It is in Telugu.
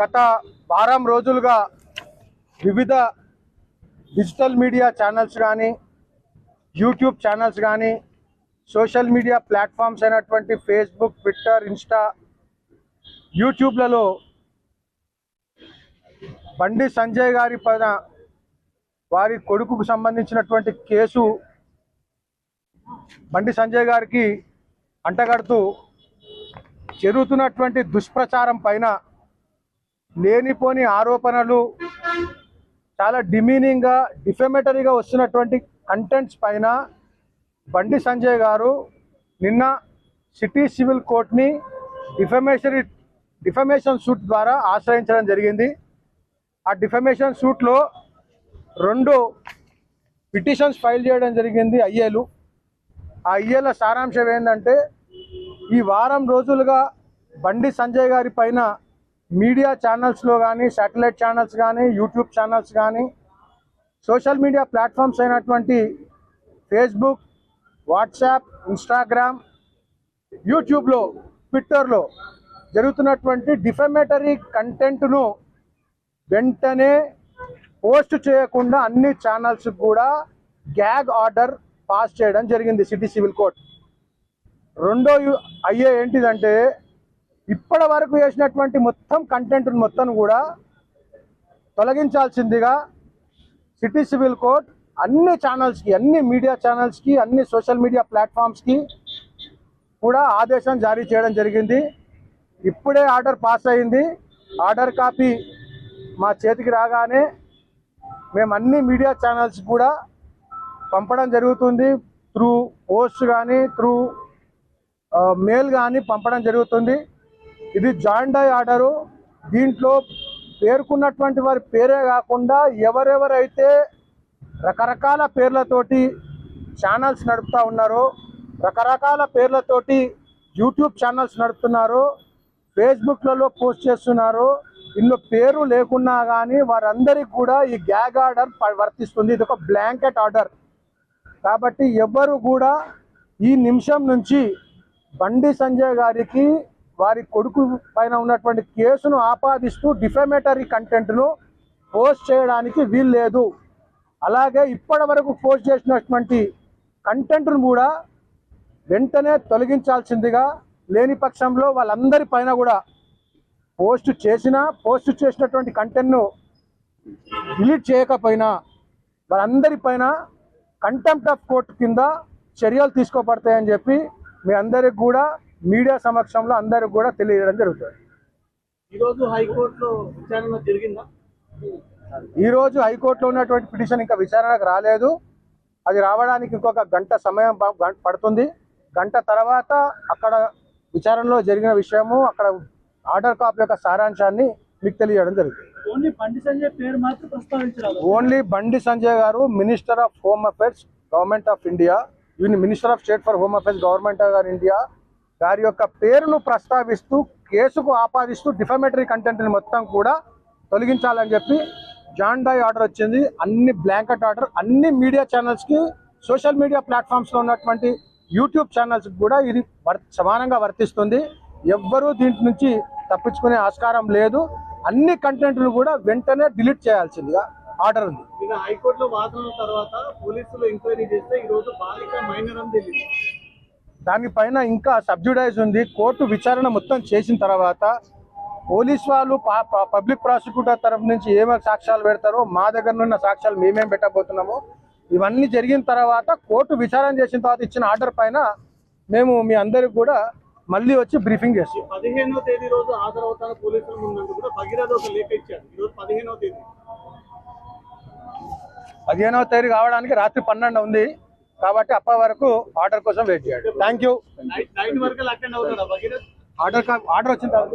గత వారం రోజులుగా వివిధ డిజిటల్ మీడియా ఛానల్స్ కానీ యూట్యూబ్ ఛానల్స్ కానీ సోషల్ మీడియా ప్లాట్ఫామ్స్ అయినటువంటి Facebook, Twitter, Insta, యూట్యూబ్లలో Bandi Sanjay గారి పైన వారి కొడుకుకు సంబంధించినటువంటి కేసు బండి సంజయ్ గారికి అంటగడుతూ జరుగుతున్నటువంటి దుష్ప్రచారం పైన లేనిపోని ఆరోపణలు, చాలా డిమీనింగ్గా డిఫెమేటరీగా వస్తున్నటువంటి కంటెంట్స్ పైన బండి సంజయ్ గారు నిన్న సిటీ సివిల్ కోర్టుని డిఫమేషన్ సూట్ ద్వారా ఆశ్రయించడం జరిగింది. ఆ డిఫమేషన్ సూట్లో 2 పిటిషన్స్ ఫైల్ చేయడం జరిగింది ఐఏలు. ఆ ఐఏల సారాంశం ఏంటంటే, ఈ వారం రోజులుగా బండి సంజయ్ గారి పైన మీడియా ఛానల్స్లో కానీ, శాటిలైట్ ఛానల్స్ కానీ, యూట్యూబ్ ఛానల్స్ కానీ, సోషల్ మీడియా ప్లాట్ఫామ్స్ అయినటువంటి ఫేస్బుక్, వాట్సాప్, ఇన్స్టాగ్రామ్, యూట్యూబ్లో, ట్విట్టర్లో జరుగుతున్నటువంటి డిఫమేటరీ కంటెంట్ను వెంటనే పోస్ట్ చేయకుండా అన్ని ఛానల్స్ కూడా గ్యాగ్ ఆర్డర్ పాస్ చేయడం జరిగింది సిటీ సివిల్ కోర్ట్. రెండో అయ్యే ఏంటిదంటే, ఇప్పటి వరకు చేసినటువంటి మొత్తం కంటెంట్ మొత్తం కూడా తొలగించాల్సిందిగా సిటీ సివిల్ కోర్ట్ అన్ని ఛానల్స్కి, అన్ని మీడియా ఛానల్స్కి, అన్ని సోషల్ మీడియా ప్లాట్ఫామ్స్కి కూడా ఆదేశం జారీ చేయడం జరిగింది. ఇప్పుడే ఆర్డర్ పాస్ అయింది. ఆర్డర్ కాపీ మా చేతికి రాగానే మేము అన్ని మీడియా ఛానల్స్ కూడా పంపడం జరుగుతుంది. త్రూ పోస్ట్ కానీ, త్రూ మెయిల్ కానీ పంపడం జరుగుతుంది. ఇది జాయింట్ డై ఆర్డరు. దీంట్లో పేర్కొన్నటువంటి వారి పేరే కాకుండా ఎవరెవరైతే రకరకాల పేర్లతోటి ఛానల్స్ నడుపుతూ ఉన్నారో, రకరకాల పేర్లతోటి యూట్యూబ్ ఛానల్స్ నడుపుతున్నారో, ఫేస్బుక్లలో పోస్ట్ చేస్తున్నారో, ఇందులో పేరు లేకున్నా కానీ వారందరికీ కూడా ఈ గ్యాగ్ ఆర్డర్ వర్తిస్తుంది. ఇది ఒక బ్లాంకెట్ ఆర్డర్. కాబట్టి ఎవరు కూడా ఈ నిమిషం నుంచి బండి సంజయ్ గారికి వారి కొడుకు పైన ఉన్నటువంటి కేసును ఆపాదిస్తూ డిఫమేటరీ కంటెంట్ను పోస్ట్ చేయడానికి వీలు లేదు. అలాగే ఇప్పటి వరకు పోస్ట్ చేసినటువంటి కంటెంట్ను కూడా వెంటనే తొలగించాల్సిందిగా, లేని పక్షంలో వాళ్ళందరి పైన కూడా పోస్ట్ చేసినటువంటి కంటెంట్ను డిలీట్ చేయకపోయినా వాళ్ళందరి పైన కంటెంప్ట్ ఆఫ్ కోర్టు కింద చర్యలు తీసుకోబడతాయని చెప్పి మీ అందరికి కూడా మీడియా సమక్షంలో అందరికి కూడా తెలియజేయడం జరుగుతుంది. ఈరోజు హైకోర్టులో విచారణ జరిగిందా? ఈరోజు హైకోర్టులో ఉన్నటువంటి పిటిషన్ ఇంకా విచారణకు రాలేదు. అది రావడానికి ఇంకొక గంట సమయం పడుతుంది. గంట తర్వాత అక్కడ విచారణలో జరిగిన విషయము, అక్కడ ఆర్డర్ కాపీ యొక్క సారాంశాన్ని మీకు తెలియజేయడం జరుగుతుంది. ఓన్లీ బండి సంజయ్ పేరు మాత్రం ప్రస్తావించారు. ఓన్లీ బండి సంజయ్ గారు, minister of home affairs government of India, minister of state for home affairs government of India గారి యొక్క పేరును ప్రస్తావిస్తూ కేసుకు ఆపాదిస్తూ డిఫమేటరీ కంటెంట్ని మొత్తం కూడా తొలగించాలని చెప్పి జాయింట్ డై ఆర్డర్ వచ్చింది. అన్ని బ్లాంకెట్ ఆర్డర్ అన్ని మీడియా ఛానల్స్కి, సోషల్ మీడియా ప్లాట్ఫామ్స్లో ఉన్నటువంటి యూట్యూబ్ ఛానల్స్కి కూడా ఇది సమానంగా వర్తిస్తుంది. ఎవ్వరూ దీంట్ నుంచి తప్పించుకునే ఆస్కారం లేదు. అన్ని కంటెంట్లు కూడా వెంటనే డిలీట్ చేయాల్సిందిగా ఆర్డర్ ఉంది. హైకోర్టులో వాదనల తర్వాత పోలీసులు ఎంక్వైరీ చేస్తే ఈరోజు బాలిక మైనర్ అని తెలియదు. దానిపైన ఇంకా సబ్జుడైజ్ ఉంది. కోర్టు విచారణ మొత్తం చేసిన తర్వాత పోలీస్ వాళ్ళు పబ్లిక్ ప్రాసిక్యూటర్ తరఫు నుంచి ఏమేమి సాక్ష్యాలు పెడతారో, మా దగ్గర ఉన్న సాక్ష్యాలు మేమేం పెట్టబోతున్నామో ఇవన్నీ జరిగిన తర్వాత కోర్టు విచారణ చేసిన తర్వాత ఇచ్చిన ఆర్డర్ పైన మేము మీ అందరికి కూడా మళ్ళీ వచ్చి బ్రీఫింగ్ చేస్తాం. 15వ తేదీ రోజు హాజరవుతాను పోలీసుల ముందు కూడా భగీరథ ఒక లేఖ ఇచ్చారు. ఈరోజు 15వ తేదీ. 15వ తేదీ కావడానికి రాత్రి 12 ఉంది. కాబట్టి అప్పటి వరకు ఆర్డర్ కోసం వెయిట్ చేయండి. Thank you. నైట్ వరకు అటెండ్ అవుతారా భగీరథ? ఆర్డర్ వచ్చిన తర్వాత